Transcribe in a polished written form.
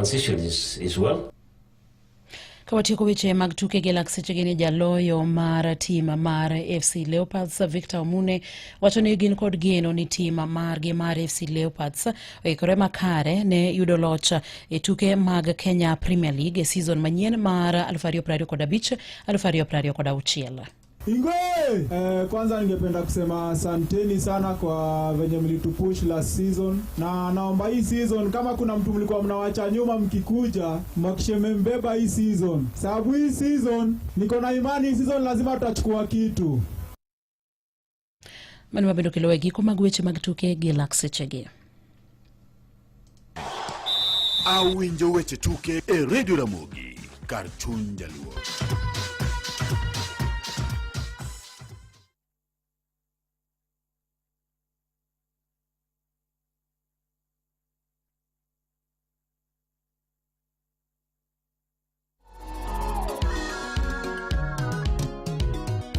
transition is well. Kawatieko weche mag tuke Galaxy chegeni jaloyo mar tim mar FC Leopards Victor Omune wacho ni gin kod geno ni tim margi mar FC Leopards oikore makare ne yudo loch e tuke mag Kenya Premier League e season manyien mar 2025-2026. Kwanza ningependa kusema asanteni sana kwa venye mlitupush last season, na naomba hii season kama kuna mtu mlikuwa mnawacha nyuma mkikuja mbeba hii season, sababu hii season niko na imani hii season lazima tutachukua kitu. Mani mabedo kilo giko mag weche mag tuke Galaxy chege. Awinjo weche tuke e Radio Ramogi kar chuny jaluo.